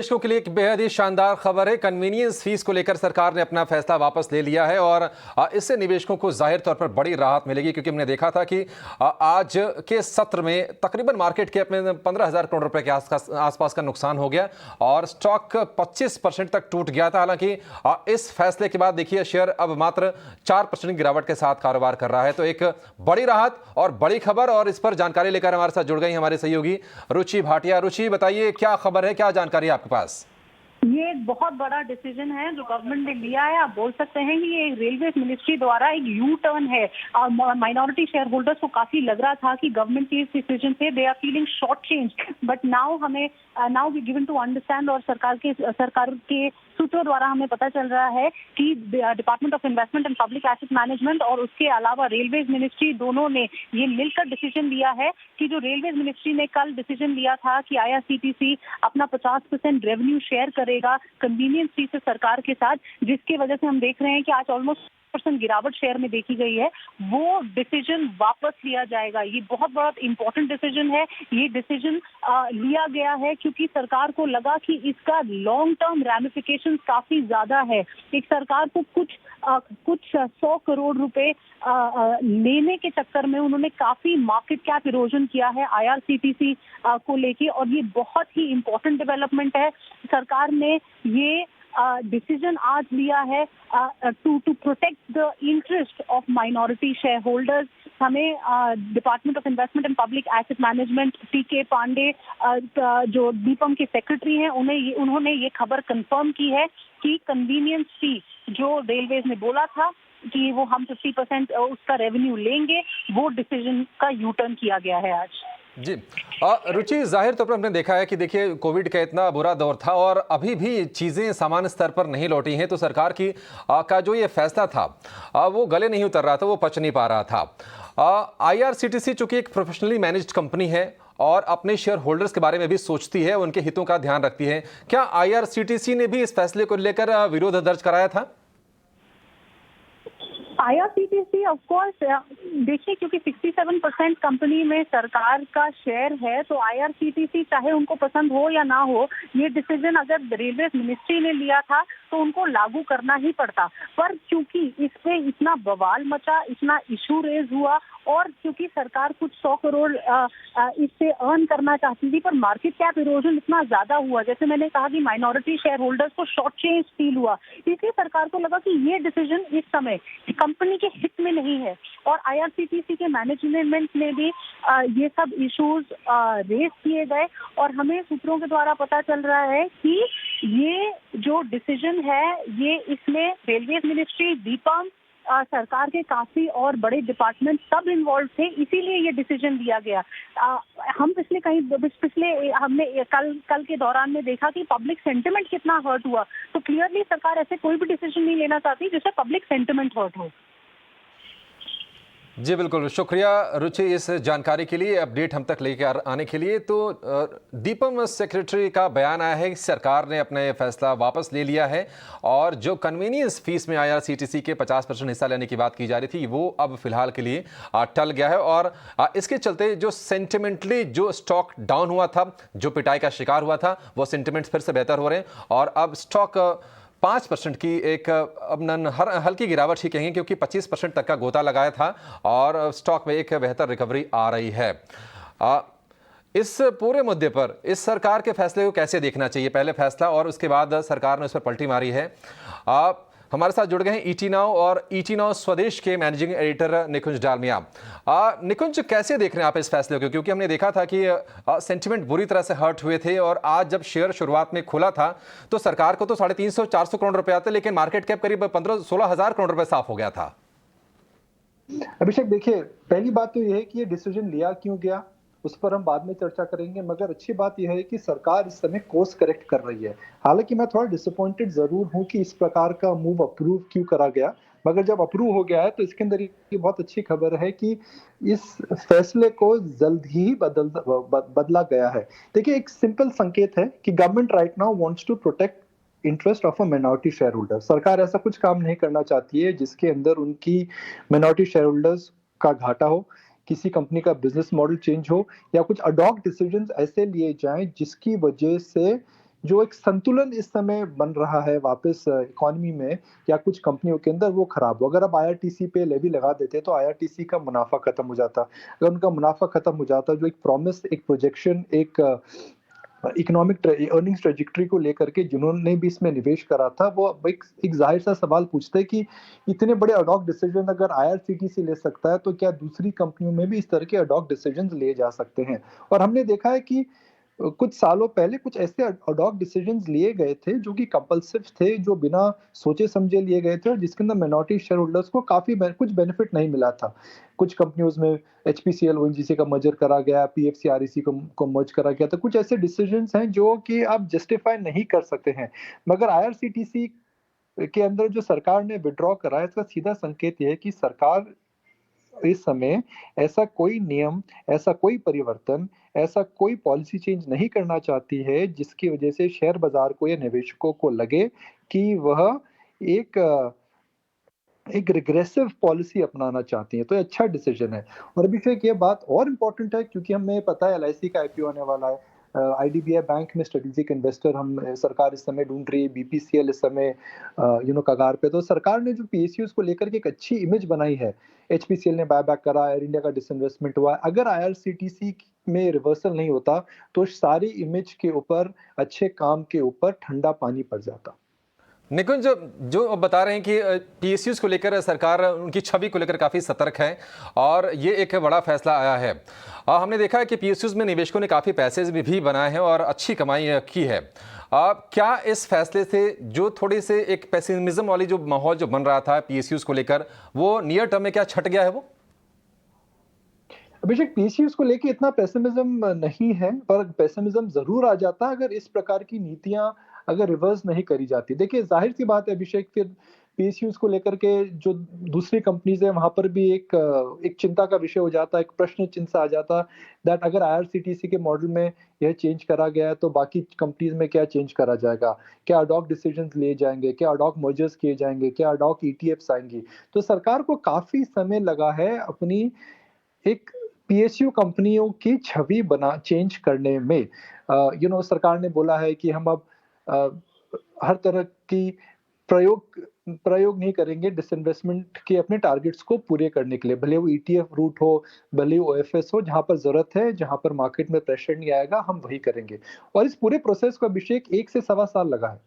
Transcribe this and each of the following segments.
दर्शकों के लिए एक बेहद ही शानदार खबर है। कन्वीनियंस फीस को लेकर सरकार ने अपना फैसला वापस ले लिया है और इससे निवेशकों को जाहिर तौर पर बड़ी राहत मिलेगी, क्योंकि हमने देखा था कि आज के सत्र में तकरीबन मार्केट कैप में 15,000 करोड़ रुपए के आसपास का नुकसान हो गया और स्टॉक 25% तक टूट गया था। हालांकि इस फैसले के बाद देखिए शेयर अब मात्र 4% गिरावट के साथ कारोबार कर रहा है। तो एक बड़ी राहत और बड़ी खबर, और इस पर जानकारी लेकर हमारे साथ जुड़ गई हमारे सहयोगी रुचि भाटिया। रुचि, बताइए क्या खबर है, क्या जानकारी है आपके पास? ये एक बहुत बड़ा डिसीजन है जो गवर्नमेंट ने लिया है। आप बोल सकते हैं कि ये रेलवे मिनिस्ट्री द्वारा एक यू टर्न है। माइनॉरिटी शेयर होल्डर्स को काफी लग रहा था कि गवर्नमेंट के इस डिसीजन से they are feeling short change, but now we given to understand, और सरकार के सूत्रों द्वारा हमें पता चल रहा है कि department of investment and public asset management और उसके अलावा रेलवे मिनिस्ट्री दोनों ने ये मिलकर डिसीजन लिया है कि जो रेलवे मिनिस्ट्री ने कल डिसीजन लिया था कि आईआरसीटीसी अपना 50% रेवेन्यू शेयर करेगा कन्वीनियंस फी से सरकार के साथ, जिसकी वजह से हम देख रहे हैं कि आज ऑलमोस्ट गिरावट शेयर में देखी गई है, वो डिसीजन वापस लिया जाएगा। ये बहुत बड़ा इंपॉर्टेंट डिसीजन है। ये डिसीजन लिया गया है क्योंकि सरकार को लगा कि इसका लॉन्ग टर्म रैमिफिकेशन काफी ज्यादा है। एक सरकार को कुछ 100 करोड़ रुपए लेने के चक्कर में उन्होंने काफी मार्केट कैप इरोजन किया है आईआरसीटीसी को लेके, और ये बहुत ही इंपॉर्टेंट डेवलपमेंट है। सरकार ने ये डिसीजन आज लिया है to protect the interest of minority share holders. हमें department of investment and public asset management TK Pandey जो दीपम के सेक्रेटरी हैं, उन्होंने ये खबर कंफर्म की है कि कन्वीनियंस फी जो रेलवेज ने बोला था कि वो हम 50% उसका रेवेन्यू लेंगे, वो डिसीजन का यू टर्न किया गया है आज। जी रुचि, जाहिर तौर पर हमने देखा है कि देखिए कोविड का इतना बुरा दौर था और अभी भी चीज़ें सामान्य स्तर पर नहीं लौटी हैं, तो सरकार की का जो ये फैसला था वो गले नहीं उतर रहा था, वो पच नहीं पा रहा था। आईआरसीटीसी चूंकि एक प्रोफेशनली मैनेज्ड कंपनी है और अपने शेयर होल्डर्स के बारे में भी सोचती है, उनके हितों का ध्यान रखती है, क्या आईआरसीटीसी ने भी इस फैसले को लेकर विरोध दर्ज कराया था? आईआरसीटीसी ऑफ कोर्स देखिए, क्योंकि 67% कंपनी में सरकार का शेयर है, तो आईआरसीटीसी चाहे उनको पसंद हो या ना हो, ये डिसीजन अगर रेलवे मिनिस्ट्री ने लिया था तो उनको लागू करना ही पड़ता। पर क्योंकि इस पे इतना बवाल मचा, इतना इशू रेज हुआ, और क्योंकि सरकार कुछ 100 करोड़ इससे अर्न करना चाहती थी, पर मार्केट कैप इरोजन इतना ज्यादा हुआ, जैसे मैंने कहा कि माइनॉरिटी शेयर होल्डर्स को शॉर्ट चेंज फील हुआ, इसलिए सरकार को लगा कि ये डिसीजन इस समय कंपनी के हित में नहीं है। और आईआरसीटीसी के मैनेजमेंट ने भी ये सब इश्यूज रेज किए गए, और हमें सूत्रों के द्वारा पता चल रहा है कि ये जो डिसीजन है, ये इसमें रेलवे मिनिस्ट्री, दीपम, सरकार के काफी और बड़े डिपार्टमेंट सब इन्वॉल्व थे, इसीलिए ये डिसीजन लिया गया। हम हमने कल के दौरान में देखा कि पब्लिक सेंटिमेंट कितना हर्ट हुआ, तो क्लियरली सरकार ऐसे कोई भी डिसीजन नहीं लेना चाहती जिससे पब्लिक सेंटिमेंट हर्ट हो। जी बिल्कुल, शुक्रिया रुचि इस जानकारी के लिए, अपडेट हम तक लेकर आने के लिए। तो दीपम सेक्रेटरी का बयान आया है कि सरकार ने अपना ये फैसला वापस ले लिया है और जो कन्वीनियंस फीस में आईआरसीटीसी के 50% हिस्सा लेने की बात की जा रही थी, वो अब फिलहाल के लिए टल गया है। और इसके चलते जो सेंटिमेंटली जो स्टॉक डाउन हुआ था, जो पिटाई का शिकार हुआ था, वो सेंटिमेंट्स फिर से बेहतर हो रहे हैं और अब स्टॉक 5% की एक हल्की गिरावट ही कहेंगे, क्योंकि 25% तक का गोता लगाया था और स्टॉक में एक बेहतर रिकवरी आ रही है। इस पूरे मुद्दे पर इस सरकार के फैसले को कैसे देखना चाहिए? पहले फैसला और उसके बाद सरकार ने उस पर पलटी मारी है। हमारे साथ जुड़ गए हैं ईटी नाउ और ईटी नाउ स्वदेश के मैनेजिंग एडिटर निकुंज डालमिया। निकुंज, कैसे देख रहे हैं आप इस फैसले को? क्योंकि हमने देखा था कि सेंटिमेंट बुरी तरह से हर्ट हुए थे और आज जब शेयर शुरुआत में खुला था तो सरकार को तो 350-400 करोड़ रुपए आते, लेकिन मार्केट कैप करीब 15-16 हजार करोड़ रुपए साफ हो गया था। अभिषेक, देखिए, पहली बात तो यह है कि ये डिसीजन लिया क्यों गया, उस पर हम बाद में चर्चा करेंगे, मगर अच्छी बात यह है कि सरकार इस समय कोर्स करेक्ट कर रही है। हालांकि मैं थोड़ा डिसअपॉइंटेड जरूर हूं कि इस प्रकार का मूव अप्रूव क्यों करा गया, मगर जब अप्रूव हो गया है तो इसके अंदर ये बहुत अच्छी खबर है कि इस फैसले को जल्द ही बदला गया है। देखिए, एक सिंपल संकेत है कि government right now wants to protect interest of a minority shareholder. सरकार ऐसा कुछ काम नहीं करना चाहती है जिसके अंदर उनकी माइनॉरिटी शेयर होल्डर्स का घाटा हो, किसी कंपनी का बिजनेस मॉडल चेंज हो, या कुछ अडॉक डिसीजंस ऐसे लिए जाएं जिसकी वजह से जो एक संतुलन इस समय बन रहा है वापस इकोनॉमी में या कुछ कंपनियों के अंदर, वो खराब हो। अगर आप आईआरटीसी पे लेवी लगा देते तो आईआरटीसी का मुनाफा खत्म हो जाता। अगर उनका मुनाफा खत्म हो जाता, जो एक प्रॉमिस, एक प्रोजेक्शन, एक इकोनॉमिक अर्निंग्स ट्रेजेक्टरी को लेकर के जिन्होंने भी इसमें निवेश करा था, वो एक जाहिर सा सवाल पूछते हैं कि इतने बड़े अडॉक डिसीजन अगर आईआरसीटीसी ले सकता है तो क्या दूसरी कंपनियों में भी इस तरह के अडॉक डिसीजन लिए जा सकते हैं। और हमने देखा है कि कुछ सालों पहले कुछ ऐसे अडॉक डिसीजंस लिए गए थे जो कि कंपल्सिव थे, जो बिना सोचे समझे लिए गए थे और जिसके अंदर मिनॉरिटी शेयर होल्डर्स को काफी कुछ बेनिफिट नहीं मिला था। कुछ कंपनियों में एचपीसीएल ओएनजीसी का मर्जर करा गया, पीएफसी आरईसी को मर्ज करा गया। तो कुछ ऐसे डिसीजंस हैं जो कि आप जस्टिफाई नहीं कर सकते हैं। मगर आईआरसीटीसी के अंदर जो सरकार ने विड्रॉ करा है, इसका सीधा संकेत यह है कि सरकार इस समय ऐसा कोई नियम, ऐसा कोई परिवर्तन, ऐसा कोई पॉलिसी चेंज नहीं करना चाहती है जिसकी वजह से शेयर बाजार को या निवेशकों को लगे कि वह एक एक रिग्रेसिव पॉलिसी अपनाना चाहती है। तो ये अच्छा डिसीजन है। और अभिषेक, ये बात और इम्पोर्टेंट है क्योंकि हमें पता है एलआईसी का आईपीओ आने वाला है, आईडीबीआई बैंक में स्ट्रेटेजिक इन्वेस्टर हम सरकार इस समय ढूंढ रही है, बीपीसीएल इस समय कगार पे। तो सरकार ने जो पीएसयूज को लेकर के एक अच्छी इमेज बनाई है, एचपीसीएल ने बायबैक करा, एयर इंडिया का डिसइन्वेस्टमेंट हुआ, अगर आईआरसीटीसी में रिवर्सल नहीं होता तो सारी इमेज के ऊपर, अच्छे काम के ऊपर ठंडा पानी पड़ जाता। निकुंज, जो बता रहे हैं कि पीएसयूज को लेकर सरकार उनकी छवि को लेकर काफ़ी सतर्क है और ये एक बड़ा फैसला आया है। हमने देखा है कि पीएसयूज में निवेशकों ने काफ़ी पैसे भी बनाए हैं और अच्छी कमाई की है। क्या इस फैसले से जो थोड़ी से एक पेसिमिज्म वाली जो माहौल जो बन रहा था पीएसयूज को लेकर, वो नियर टर्म में क्या छट गया है? वो अभिषेक, पीएसयूज को लेके इतना पेसिमिज्म नहीं है, पर पेसिमिज्म जरूर आ जाता है अगर इस प्रकार की नीतियां अगर रिवर्स नहीं करी जाती। देखिए, जाहिर सी बात है अभिषेक, फिर पीएसयूज को लेकर के जो दूसरी कंपनीज है वहां पर भी एक चिंता का विषय हो जाता है, एक प्रश्न चिन्ह आ जाता दैट अगर आईआरसीटीसी के मॉडल में यह चेंज करा गया है तो बाकी कंपनीज में क्या चेंज करा जाएगा, क्या अडॉक डिसीजंस लिए जाएंगे, क्या अडॉक मर्जर्स किए जाएंगे, क्या अडॉक ईटीएफ्स आएंगी। तो सरकार को काफी समय लगा है अपनी एक पीएसयू कंपनियों की छवि चेंज करने में। सरकार ने बोला है कि हम अब हर तरह की प्रयोग नहीं करेंगे डिसइन्वेस्टमेंट के अपने टारगेट्स को पूरे करने के लिए, भले वो ईटीएफ रूट हो, भले वो ओएफएस हो, जहां पर जरूरत है, जहां पर मार्केट में प्रेशर नहीं आएगा, हम वही करेंगे। और इस पूरे प्रोसेस को अभिषेक 1 से सवा साल लगा है।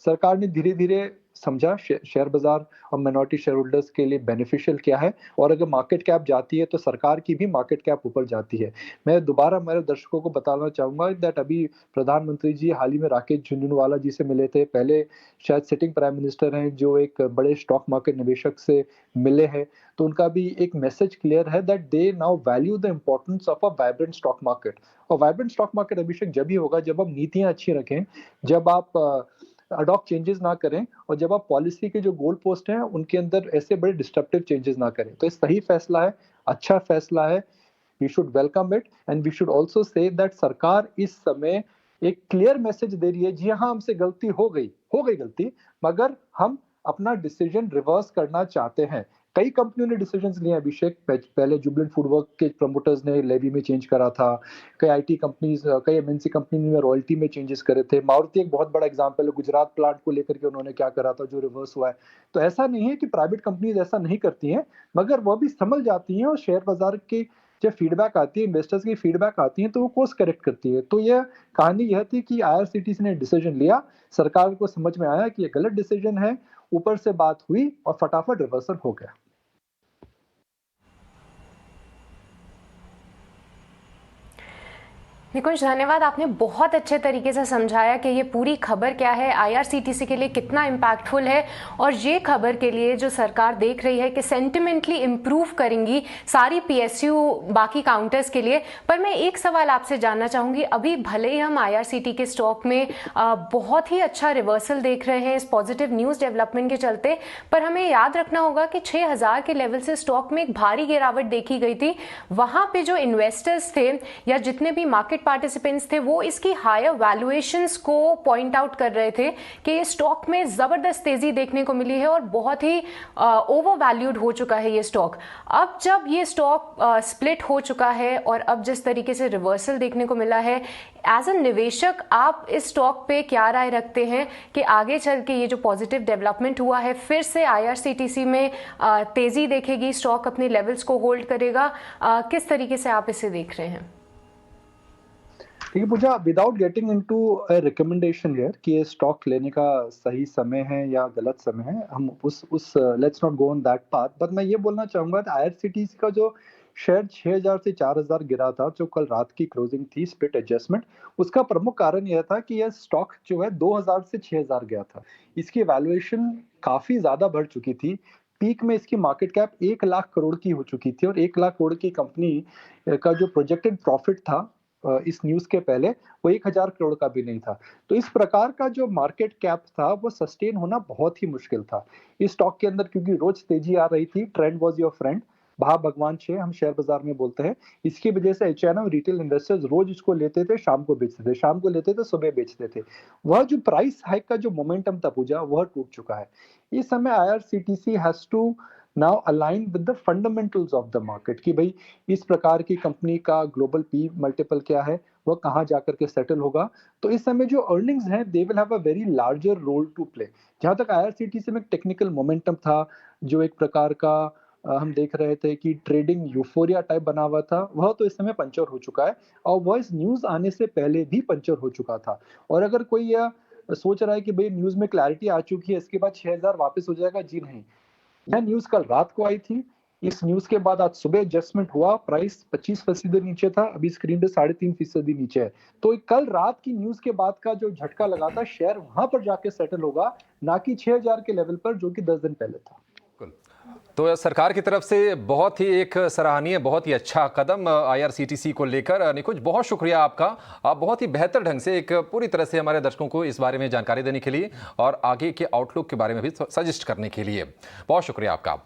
सरकार ने धीरे धीरे समझा शेयर बाजार और मिनॉरिटी शेयर होल्डर्स के लिए बेनिफिशियल क्या है, और अगर मार्केट कैप जाती है तो सरकार की भी मार्केट कैप ऊपर जाती है। मैं दोबारा मेरे दर्शकों को बताना चाहूंगा दैट अभी प्रधानमंत्री जी हाल ही में राकेश झुनझुनवाला जी से मिले थे, पहले शायद सिटिंग प्राइम मिनिस्टर हैं, जो एक बड़े स्टॉक मार्केट निवेशक से मिले हैं। तो उनका भी एक मैसेज क्लियर है that they now value the importance of a vibrant stock market. और वाइब्रेंट स्टॉक मार्केट अभिषेक जब ही होगा जब आप नीतियां अच्छी रखें, जब आप अडॉक चेंजेस ना करें, और जब आप पॉलिसी के जो गोल पोस्ट हैं उनके अंदर ऐसे बड़े डिस्ट्रप्टिव चेंजेस ना करें। तो ये सही फैसला है, अच्छा फैसला है, we should welcome it. And we should also say that सरकार इस समय एक क्लियर मैसेज दे रही है, जी हाँ, हमसे गलती हो गई गलती, मगर हम अपना डिसीजन रिवर्स करना चाहते हैं। कई कंपनियों ने डिसीजंस लिए अभिषेक, पहले जुबलेंट फूडवर्क के प्रमोटर्स ने लेवी में चेंज करा था, कई आईटी कंपनीज, कई एमएनसी कंपनी ने रॉयल्टी में चेंजेस करे थे। मारुति एक बहुत बड़ा एग्जांपल है, गुजरात प्लांट को लेकर के उन्होंने क्या करा था जो रिवर्स हुआ है। तो ऐसा नहीं है कि प्राइवेट कंपनीज ऐसा नहीं करती हैं, मगर वह भी समझ जाती हैं और शेयर बाजार के जब फीडबैक आती है, इन्वेस्टर्स की फीडबैक आती है, तो वो कोर्स करेक्ट करती है। तो यह कहानी यह थी कि आईआरसीटीसी ने डिसीजन लिया, सरकार को समझ में आया कि ये गलत डिसीजन है, ऊपर से बात हुई और फटाफट रिवर्सल हो गया। निकुंज, धन्यवाद। आपने बहुत अच्छे तरीके से समझाया कि ये पूरी खबर क्या है, आईआरसीटीसी के लिए कितना इम्पैक्टफुल है, और ये खबर के लिए जो सरकार देख रही है कि सेंटिमेंटली इम्प्रूव करेंगी सारी पीएसयू बाकी काउंटर्स के लिए। पर मैं एक सवाल आपसे जानना चाहूँगी, अभी भले ही हम आईआरसीटी के स्टॉक में बहुत ही अच्छा रिवर्सल देख रहे हैं इस पॉजिटिव न्यूज़ डेवलपमेंट के चलते, पर हमें याद रखना होगा कि 6000 के लेवल से स्टॉक में एक भारी गिरावट देखी गई थी। वहाँ पे जो इन्वेस्टर्स थे या जितने भी मार्केट मार्केट पार्टिसिपेंट्स थे वो इसकी हायर वैल्यूएशंस को पॉइंट आउट कर रहे थे कि ये स्टॉक में जबरदस्त तेजी देखने को मिली है और बहुत ही ओवर वैल्यूड हो चुका है ये स्टॉक। अब जब ये स्टॉक स्प्लिट हो चुका है और अब जिस तरीके से रिवर्सल देखने को मिला है, एज अ निवेशक आप इस स्टॉक पे क्या राय रखते हैं कि आगे चल के ये जो पॉजिटिव डेवलपमेंट हुआ है फिर से IRCTC में तेजी देखेगी, स्टॉक अपने लेवल्स को होल्ड करेगा, किस तरीके से आप इसे देख रहे हैं? ठीक है Pooja, without getting into recommendation here कि ये स्टॉक लेने का सही समय है या गलत समय है, हम उस let's not go on that path, but मैं ये बोलना चाहूंगा कि IRCTC का जो शेयर 6000 से 4000 गिरा था, जो कल रात की क्लोजिंग थी स्प्लिट एडजस्टमेंट, उसका प्रमुख कारण यह था कि यह स्टॉक जो है 2000 से 6000 गया था। इसकी वैल्यूएशन काफी ज्यादा बढ़ चुकी थी। पीक में इसकी मार्केट कैप 1 लाख करोड़ की हो चुकी थी और 1 लाख करोड़ की कंपनी का जो प्रोजेक्टेड प्रॉफिट था इस न्यूज के पहले वो 1000 करोड़ का भी नहीं था। तो इस प्रकार का जो मार्केट कैप था वो सस्टेन होना बहुत ही मुश्किल था इस स्टॉक के अंदर, क्योंकि रोज तेजी आ रही थी। ट्रेंड वाज योर फ्रेंड, भा भगवान छे हम शेयर बाजार में बोलते हैं। इसकी वजह से HNM रिटेल इन्वेस्टर्स रोज इसको लेते थे, शाम को बेचते थे, शाम को लेते थे, सुबह बेचते थे। वह जो प्राइस हाइक का जो मोमेंटम था पूजा, वह टूट चुका है। इस समय IRCTC has to now align with the fundamentals of the market कि भाई इस प्रकार की कंपनी का ग्लोबल पी मल्टीपल क्या है, वह कहाँ जाकर के सेटल होगा। तो इस समय जो अर्निंग्स हैं they will have a very larger role to play. जहां तक IRCTC में टेक्निकल मोमेंटम था, जो एक प्रकार का हम देख रहे थे कि ट्रेडिंग यूफोरिया टाइप बना हुआ था, वह तो इस समय पंचर हो चुका है और वह इस न्यूज आने से पहले भी पंचर हो चुका था। और अगर कोई यह सोच रहा है कि भाई न्यूज में क्लैरिटी आ चुकी है इसके बाद 6000 वापस हो जाएगा, जी नहीं। यह न्यूज कल रात को आई थी, इस न्यूज के बाद आज सुबह एडजस्टमेंट हुआ, प्राइस 25% नीचे था, अभी स्क्रीन पे 3.5% नीचे है। तो कल रात की न्यूज के बाद का जो झटका लगा था, शेयर वहां पर जाके सेटल होगा, ना कि 6000 के लेवल पर जो कि 10 दिन पहले था। तो सरकार की तरफ से बहुत ही एक सराहनीय, बहुत ही अच्छा कदम IRCTC को लेकर। निकुंज, बहुत शुक्रिया आपका। आप बहुत ही बेहतर ढंग से एक पूरी तरह से हमारे दर्शकों को इस बारे में जानकारी देने के लिए और आगे के आउटलुक के बारे में भी सजेस्ट करने के लिए बहुत शुक्रिया आपका।